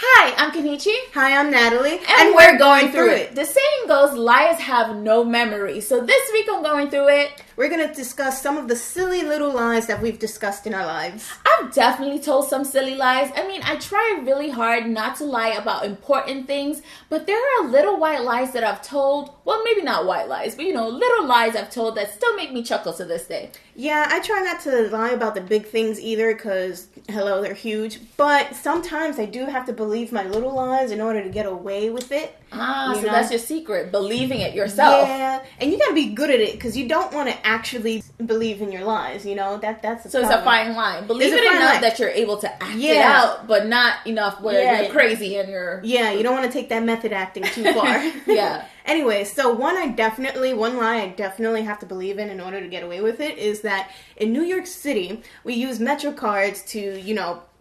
Hi, I'm Kenechi. Hi, I'm Natalie. And we're going through it. The saying goes, liars have no memory. So this week on Going Through It, we're going to discuss some of the silly little lies that we've discussed in our lives. I've definitely told some silly lies. I mean, I try really hard not to lie about important things, but there are little white lies that I've told. Well, maybe not white lies, but little lies I've told that still make me chuckle to this day. Yeah, I try not to lie about the big things either because, hello, they're huge. But sometimes I do have to believe my little lies in order to get away with it. So that's your secret, believing it yourself. Yeah, and you got to be good at it because you don't want to actually believe in your lies, that's So it's a fine line. Believe it enough that you're able to act it out, but not enough where you're crazy and you're... Yeah, you don't want to take that method acting too far. Yeah. Anyway, so one lie I definitely have to believe in order to get away with it is that in New York City, we use Metro cards to,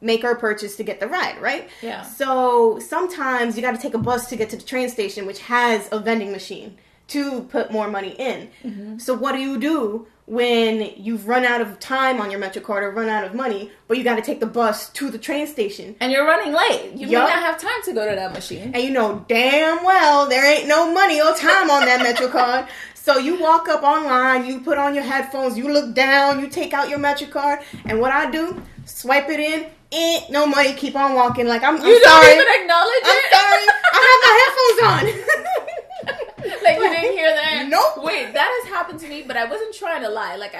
make our purchase to get the ride, right? Yeah. So sometimes you got to take a bus to get to the train station, which has a vending machine to put more money in. Mm-hmm. So what do you do when you've run out of time on your Metro card or run out of money, but you got to take the bus to the train station? And you're running late. You may not have time to go to that machine. And damn well there ain't no money or time on that Metro card. So you walk up online, you put on your headphones, you look down, you take out your Metro card, and what I do, swipe it in, ain't no money, keep on walking like I'm sorry. You don't even acknowledge it? I'm sorry, I have my headphones on. Like you didn't hear that? Nope. Wait, that has happened to me, but I wasn't trying to lie. Like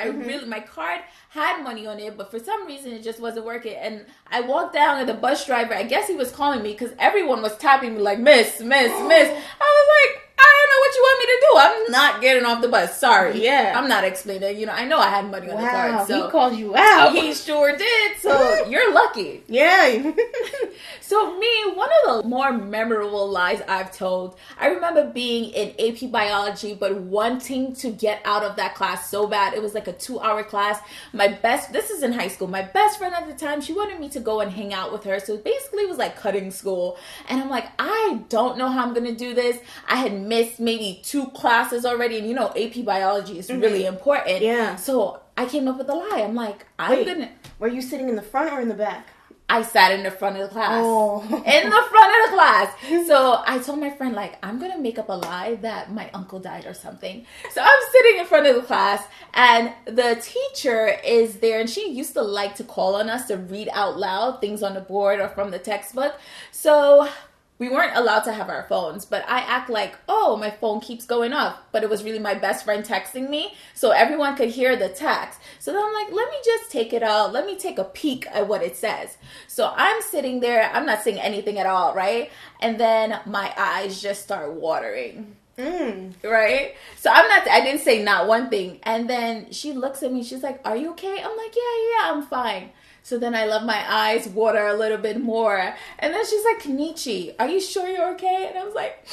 my card had money on it, but for some reason it just wasn't working. And I walked down and the bus driver, I guess he was calling me because everyone was tapping me like, miss. I was like, I don't know what you want me to do. I'm not getting off the bus. Sorry. Yeah. I'm not explaining. I know I had money on the card. So he called you out. He sure did. So you're lucky. Yeah. So one of the more memorable lies I've told, I remember being in AP Biology, but wanting to get out of that class so bad. It was like a 2-hour class. This is in high school. My best friend at the time, she wanted me to go and hang out with her. So basically it was like cutting school. And I'm like, I don't know how I'm going to do this. I had missed maybe 2 classes already. And AP Biology is really important. Yeah. So I came up with a lie. I'm like, Were you sitting in the front or in the back? I sat in the front of the class. Oh. In the front of the class. So I told my friend, I'm going to make up a lie that my uncle died or something. So I'm sitting in front of the class and the teacher is there and she used to like to call on us to read out loud things on the board or from the textbook. So we weren't allowed to have our phones, but I act like, oh, my phone keeps going off. But it was really my best friend texting me, so everyone could hear the text. So then I'm like, let me just take it out. Let me take a peek at what it says. So I'm sitting there. I'm not saying anything at all, right? And then my eyes just start watering. Right? So I didn't say not one thing. And then she looks at me. She's like, are you okay? I'm like, yeah, I'm fine. So then I let my eyes water a little bit more. And then she's like, Kenechi, are you sure you're okay? And I was like,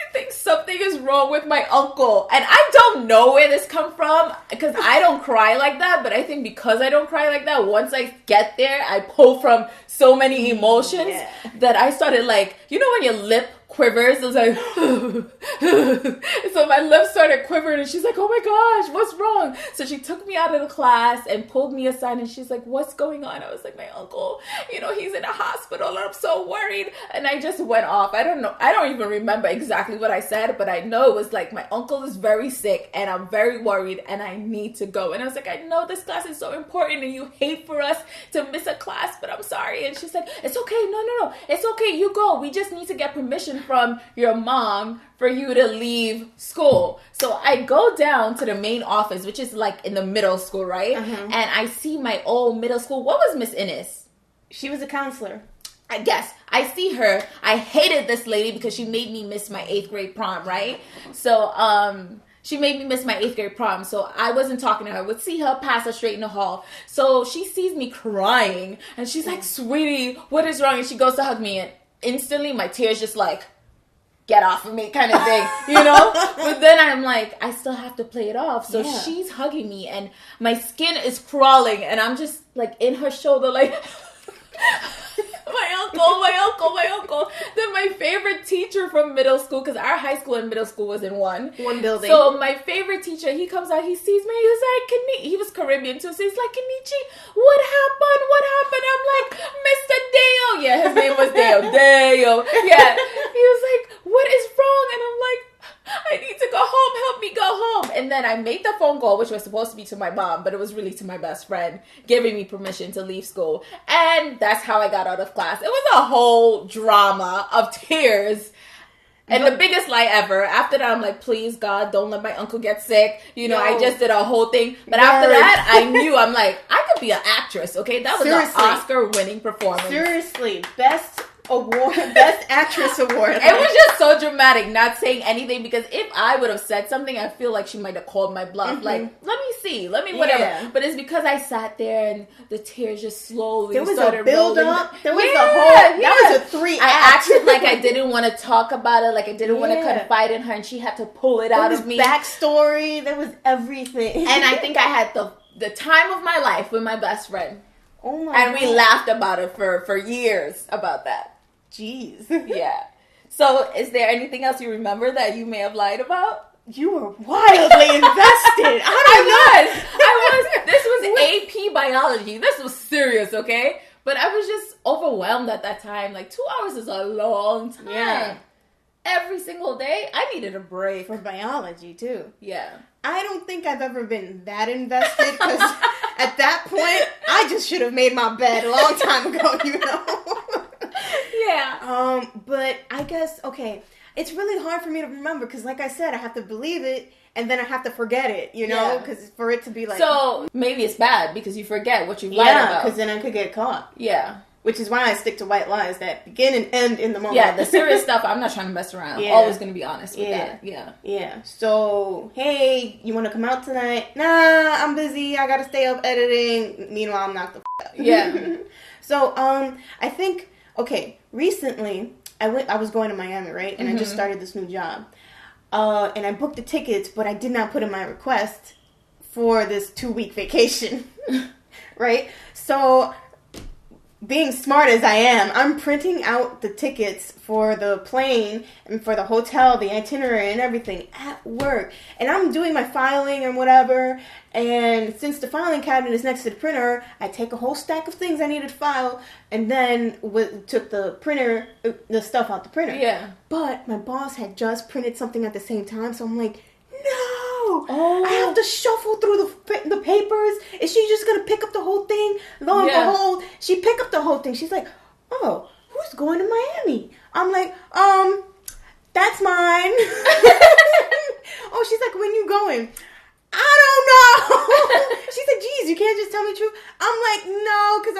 I think something is wrong with my uncle. And I don't know where this come from because I don't cry like that. But I think because I don't cry like that, once I get there, I pull from so many emotions that I started when your lip quivers, it was like, so my lips started quivering and she's like, oh my gosh, what's wrong? So she took me out of the class and pulled me aside and she's like, what's going on? I was like, my uncle, he's in a hospital and I'm so worried. And I just went off. I don't know. I don't even remember exactly what I said, but I know it was like, my uncle is very sick and I'm very worried and I need to go. And I was like, I know this class is so important and you hate for us to miss a class, but I'm sorry. And she's like, it's okay. No. It's okay. You go. We just need to get permission from your mom for you to leave school. So I go down to the main office, which is in the middle school, right? And I see my old middle school. What was Miss Innes? She was a counselor. I guess. I see her. I hated this lady because she made me miss my 8th grade prom, right? So, she made me miss my 8th grade prom, so I wasn't talking to her. I would see her, pass her straight in the hall. So she sees me crying, and she's like, sweetie, what is wrong? And she goes to hug me, and instantly my tears just get off of me kind of thing, But then I'm like, I still have to play it off. So she's hugging me, and my skin is crawling, and I'm just in her shoulder, My uncle. Then my favorite teacher from middle school, because our high school and middle school was in one building. So my favorite teacher, he comes out, he sees me, he was like, he was Caribbean too, so he's like, Kenechi, what happened? I'm like, Mr. Deo. Yeah, his name was Deo. Yeah. He was like, what is wrong? And I'm like, I need to go home. Help me go home. And then I made the phone call, which was supposed to be to my mom, but it was really to my best friend, giving me permission to leave school. And that's how I got out of class. It was a whole drama of tears. And the biggest lie ever. After that, I'm like, please, God, don't let my uncle get sick. I just did a whole thing. But after that, I knew, I'm like, I could be an actress, okay? That was an Oscar-winning performance. Seriously. Best actress award. It was just so dramatic, not saying anything, because if I would have said something, I feel like she might have called my bluff. Mm-hmm. Like, let me see, whatever. Yeah. But it's because I sat there and the tears just slowly started a build rolling. Up. There was that was a 3 act. I acted like I didn't want to talk about it, like I didn't want to confide in her, and she had to pull it out of me. Backstory, there was everything. And I think I had the time of my life with my best friend. Oh my God. We laughed about it for years about that. Jeez. Yeah. So, is there anything else you remember that you may have lied about? You were wildly invested. I was. This was AP biology. This was serious, okay? But I was just overwhelmed at that time. Like, 2 hours is a long time. Yeah. Every single day, I needed a break. For biology, too. Yeah. I don't think I've ever been that invested, because at that point, I just should have made my bed a long time ago, Yeah. But I guess, okay, it's really hard for me to remember, because like I said, I have to believe it, and then I have to forget it, because for it to be like... So, maybe it's bad, because you forget what you lied about. Yeah, because then I could get caught. Yeah. Which is why I stick to white lies that begin and end in the moment. Yeah, the serious stuff, I'm not trying to mess around. I'm always going to be honest with that. Yeah. Yeah. So, hey, you want to come out tonight? Nah, I'm busy. I got to stay up editing. Meanwhile, I'm knocked the out. Yeah. So, I think, okay, recently, I was going to Miami, right? And I just started this new job. And I booked the tickets, but I did not put in my request for this 2-week vacation. Right? So... being smart as I am, I'm printing out the tickets for the plane and for the hotel, the itinerary and everything at work. And I'm doing my filing and whatever. And since the filing cabinet is next to the printer, I take a whole stack of things I needed to file and then took the stuff out the printer. Yeah. But my boss had just printed something at the same time, so I'm like, no! Oh. I have to shuffle through the papers. Is she just going to pick up the whole thing? Lo and behold, she picked up the whole thing. She's like, oh, who's going to Miami? I'm like, that's mine. Oh, she's like, when you going? I don't know. She's like, geez, you can't just tell me the truth. I'm like, no, because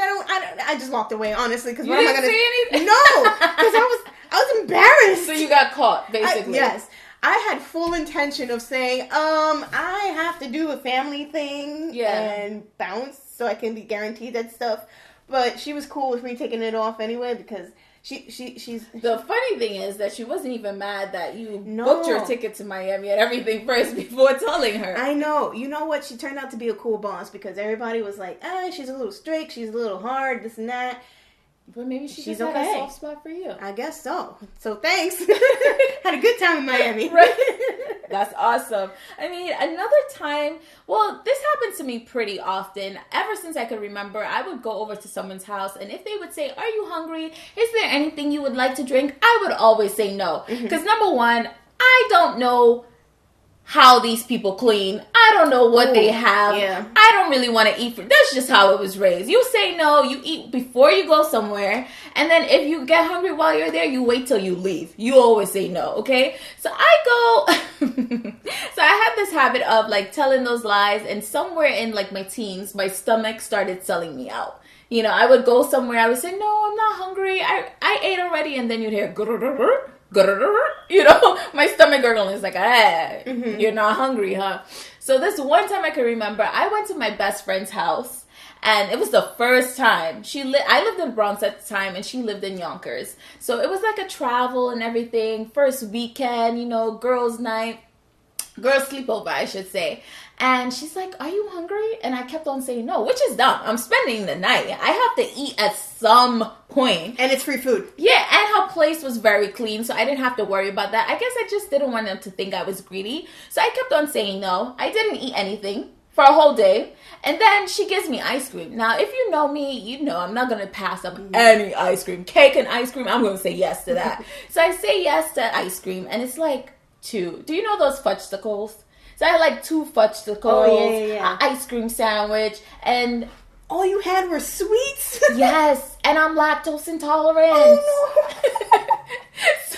I just walked away, honestly. Because what am I going to say anything? No, because I was embarrassed. So you got caught, basically. Yes. I had full intention of saying, I have to do a family thing and bounce so I can be guaranteed that stuff. But she was cool with me taking it off anyway, because she's... The funny thing is that she wasn't even mad that you booked your ticket to Miami and everything first before telling her. I know. You know what? She turned out to be a cool boss, because everybody was like, she's a little strict, she's a little hard, this and that. But maybe she's just had a soft spot for you. I guess so. So thanks. Had a good time in Miami. Right? That's awesome. I mean, another time, well, this happens to me pretty often. Ever since I could remember, I would go over to someone's house, and if they would say, are you hungry? Is there anything you would like to drink? I would always say no. Because number one, I don't know how these people clean. I don't know what they have. Yeah. I don't really want to eat. That's just how it was raised. You say no, you eat before you go somewhere, and then if you get hungry while you're there, you wait till you leave. You always say no, okay? So I had this habit of like telling those lies, and somewhere in like my teens, my stomach started selling me out. I would go somewhere, I would say, no, I'm not hungry. I ate already, and then you'd hear my stomach gurgling is like, you're not hungry, huh? So this one time I can remember, I went to my best friend's house, and it was the first time. I lived in Bronx at the time, and she lived in Yonkers. So it was like a travel and everything, first weekend, girls' night. girls sleepover, I should say. And she's like, are you hungry? And I kept on saying no, which is dumb. I'm spending the night. I have to eat at some point. And it's free food. Yeah, and her place was very clean, so I didn't have to worry about that. I guess I just didn't want them to think I was greedy. So I kept on saying no. I didn't eat anything for a whole day. And then she gives me ice cream. Now, if you know me, you know I'm not going to pass up any ice cream. Cake and ice cream, I'm going to say yes to that. So I say yes to ice cream, and it's like 2. Do you know those fudgesicles? So I had like 2 fudgesicles, an ice cream sandwich, and all you had were sweets? Yes, and I'm lactose intolerant. Oh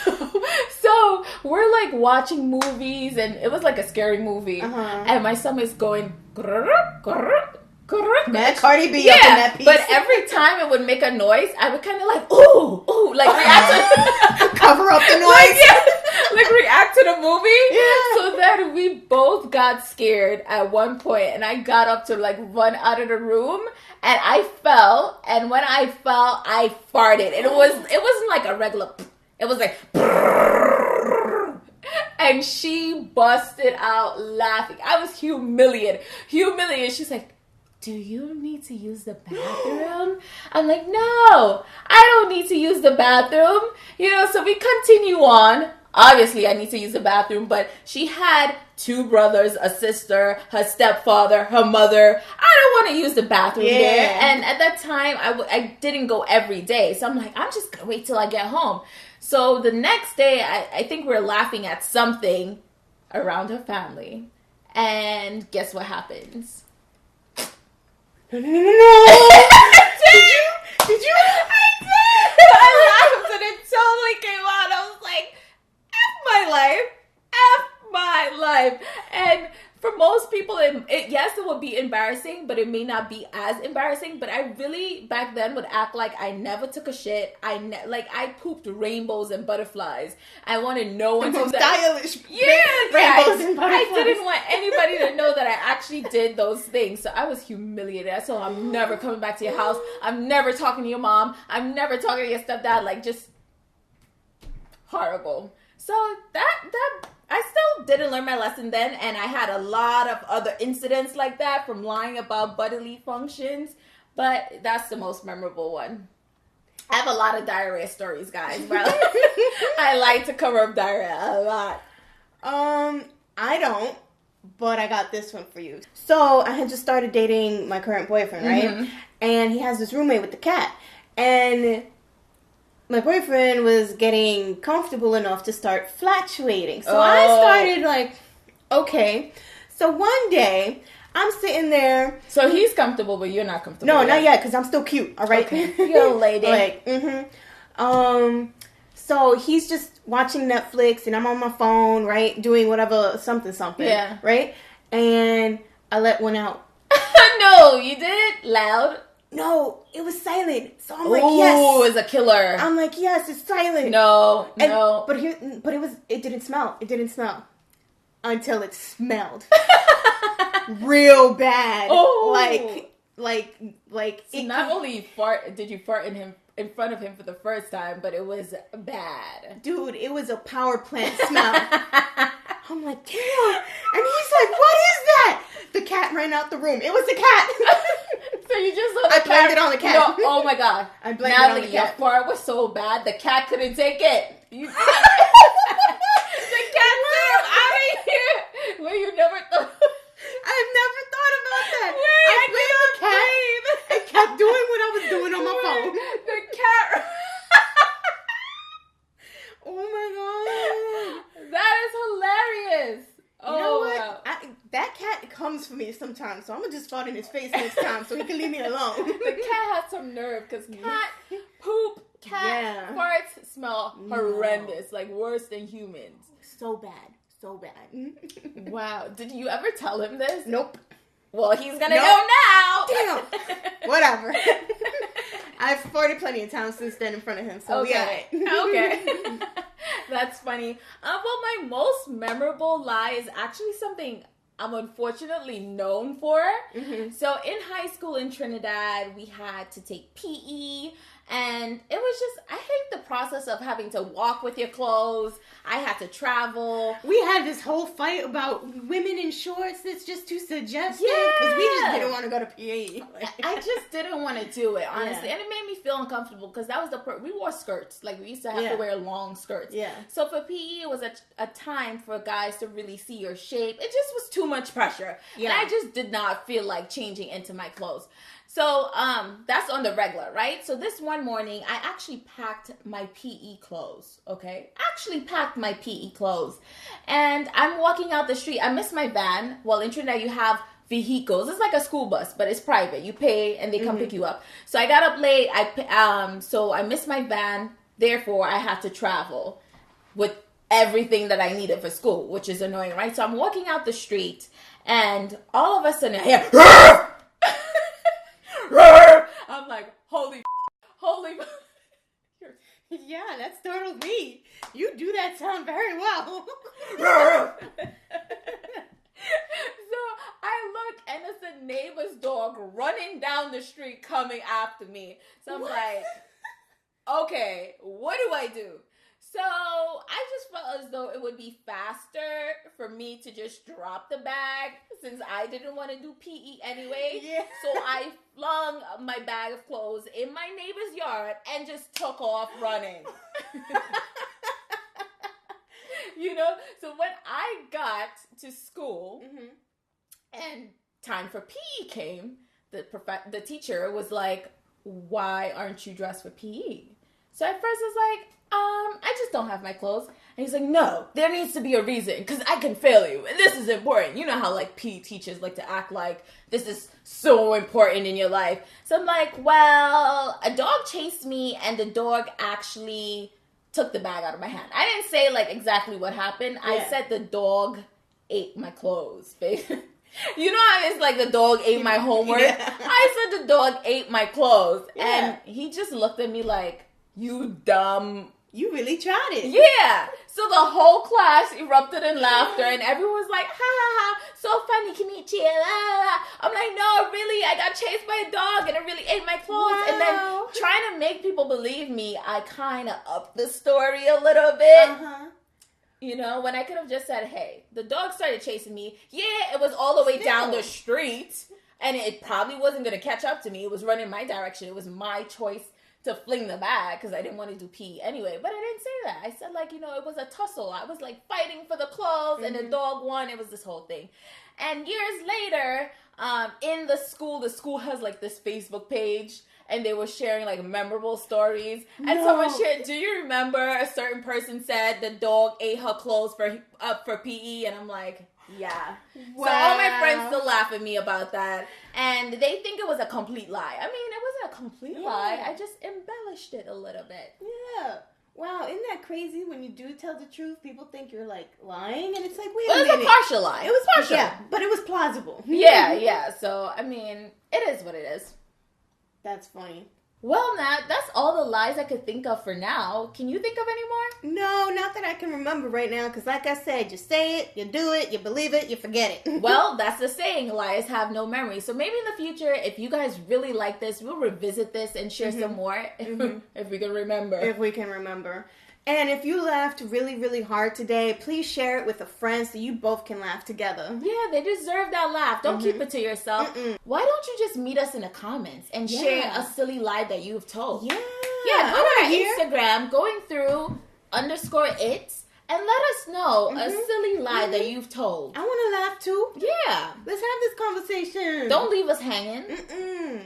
no. So we're like watching movies, and it was like a scary movie, and my stomach's going grrr, grrr, grrr. That Cardi B up in that piece. But every time it would make a noise, I would kind of like ooh, like react to cover up the noise. Like react to the movie. Yeah. So then we both got scared at one point, and I got up to like run out of the room, and I fell. And when I fell, I farted. And it wasn't like a regular. It was like. And she busted out laughing. I was humiliated. She's like, do you need to use the bathroom? I'm like, no, I don't need to use the bathroom. So we continue on. Obviously, I need to use the bathroom, but she had 2 brothers, a sister, her stepfather, her mother. I don't want to use the bathroom there. And at that time, I didn't go every day. So I'm like, I'm just going to wait till I get home. So the next day, I think we were laughing at something around her family. And guess what happens? No. Did you? I did. I laughed and it totally came out. I was like, F my life. And for most people, yes, it would be embarrassing, but it may not be as embarrassing. But I really, back then, would act like I never took a shit. I pooped rainbows and butterflies. I wanted no one to stylish. Rainbows and butterflies. I didn't want anybody to know that I actually did those things. So I was humiliated. So I'm never coming back to your house. I'm never talking to your mom. I'm never talking to your stepdad. Like, just horrible. So that I still didn't learn my lesson then, and I had a lot of other incidents like that from lying about bodily functions, but that's the most memorable one. I have a lot of diarrhea stories, guys, but I like to cover up diarrhea a lot. I don't, but I got this one for you. So I had just started dating my current boyfriend, right? And he has this roommate with the cat, and my boyfriend was getting comfortable enough to start flatulating. So I started like, okay. So one day, I'm sitting there. So he's comfortable, but you're not comfortable. No, not yet, because I'm still cute, all right? Okay. You're a lady. So he's just watching Netflix, and I'm on my phone, right? Doing whatever, something. Yeah. Right? And I let one out. No, you did it loud. No, it was silent. So I'm like, yes. Oh, it's a killer. I'm like, yes, it's silent. No. But it didn't smell. It didn't smell until it smelled real bad. Oh. Like. So not only did you fart in front of him for the first time, but it was bad. Dude, it was a power plant smell. I'm like, damn. And he's like, what is that? The cat ran out the room. It was the cat. So you just saw the cat. I blamed it on the cat. No, oh my God. I blamed Natalie, it on the cat. your fart was so bad, the cat couldn't take it. The cat said, I'm out of here. Well, you never thought. I've never thought about that. Wait, I blamed the cat. I kept doing what I was doing on my phone. The cat. Oh my God. That is hilarious. You know what? That cat comes for me sometimes, so I'm going to just fart in his face next time so he can leave me alone. The cat has some nerve, because cat poop, farts smell horrendous, like worse than humans. So bad. Wow. Did you ever tell him this? Nope. Well, he's going to know now. Damn. Whatever. I've farted plenty of times since then in front of him, so okay. Okay. That's funny. Well, my most memorable lie is actually something I'm unfortunately known for. So in high school in Trinidad, we had to take PE, and it was just, I hate the process of having to walk with your clothes. I had to travel. We had this whole fight about women in shorts that's just too suggestive. Yeah. Because we just didn't want to go to PE. I just didn't want to do it, honestly. Yeah. And it made me feel uncomfortable because that was we wore skirts. Like, we used to have to wear long skirts. Yeah. So for PE, it was a time for guys to really see your shape. It just was too much pressure. Yeah. And I just did not feel like changing into my clothes. So, that's on the regular, right? So this one morning, I actually packed my PE clothes, okay? And I'm walking out the street. I missed my van. Well, in Trinidad, you have vehicles. It's like a school bus, but it's private. You pay, and they come pick you up. So I got up late. So I missed my van. Therefore, I had to travel with everything that I needed for school, which is annoying, right? So I'm walking out the street, and all of a sudden, I hear... I'm like, holy. Yeah, that startled me. You do that sound very well. So I look, and it's the neighbor's dog running down the street coming after me. So I'm like, okay, what do I do? So I just felt as though it would be faster for me to just drop the bag since I didn't want to do PE anyway. Yeah. So I flung my bag of clothes in my neighbor's yard and just took off running. You know? So when I got to school and time for PE came, the teacher was like, why aren't you dressed for PE? So at first I was like, I just don't have my clothes. And he's like, no, there needs to be a reason because I can fail you. And this is important. You know how like PE teachers like to act like this is so important in your life. So I'm like, well, a dog chased me and the dog actually took the bag out of my hand. I didn't say like exactly what happened. Yeah. I said the dog ate my clothes, babe. You know how it's like the dog ate my homework? Yeah. I said the dog ate my clothes. Yeah. And he just looked at me like, you dumb. You really tried it. Yeah. So the whole class erupted in laughter and everyone was like, ha ha ha, so funny, Kenechi. I'm like, no, really, I got chased by a dog and it really ate my clothes. Wow. And then trying to make people believe me, I kind of upped the story a little bit. You know, when I could have just said, hey, the dog started chasing me. Yeah, it was all the way down the street and it probably wasn't going to catch up to me. It was running my direction. It was my choice to fling the bag because I didn't want to do PE anyway. But I didn't say that. I said, like, you know, it was a tussle. I was like fighting for the clothes and the dog won. It was this whole thing. And years later, in the school has like this Facebook page and they were sharing like memorable stories. And someone shared, do you remember a certain person said the dog ate her clothes for PE? And I'm like, yeah. Wow. So all my friends still laugh at me about that. And they think it was a complete lie. I mean, it wasn't a complete lie. I just embellished it a little bit. Yeah. Wow, isn't that crazy? When you do tell the truth, people think you're like lying. And it's like, wait a minute. It was a partial lie. It was partial. Yeah, but it was plausible. Yeah. So, I mean, it is what it is. That's funny. Well, Nat, that's all the lies I could think of for now. Can you think of any more? No, not that I can remember right now. Because like I said, you say it, you do it, you believe it, you forget it. Well, that's the saying. Lies have no memory. So maybe in the future, if you guys really like this, we'll revisit this and share some more. If we can remember. If we can remember. And if you laughed really, really hard today, please share it with a friend so you both can laugh together. Yeah, they deserve that laugh. Don't keep it to yourself. Why don't you just meet us in the comments and share a silly lie that you've told? Yeah. Yeah, go to our Instagram, going through _it, and let us know a silly lie that you've told. I want to laugh too. Yeah. Let's have this conversation. Don't leave us hanging.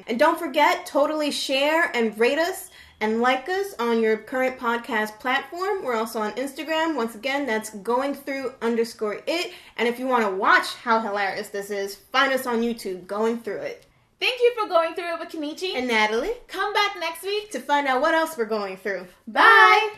And don't forget, totally share and rate us. And like us on your current podcast platform. We're also on Instagram. Once again, that's going through _it. And if you want to watch how hilarious this is, find us on YouTube, Going Through It. Thank you for going through it with Kenechi and Natalie. Come back next week to find out what else we're going through. Bye.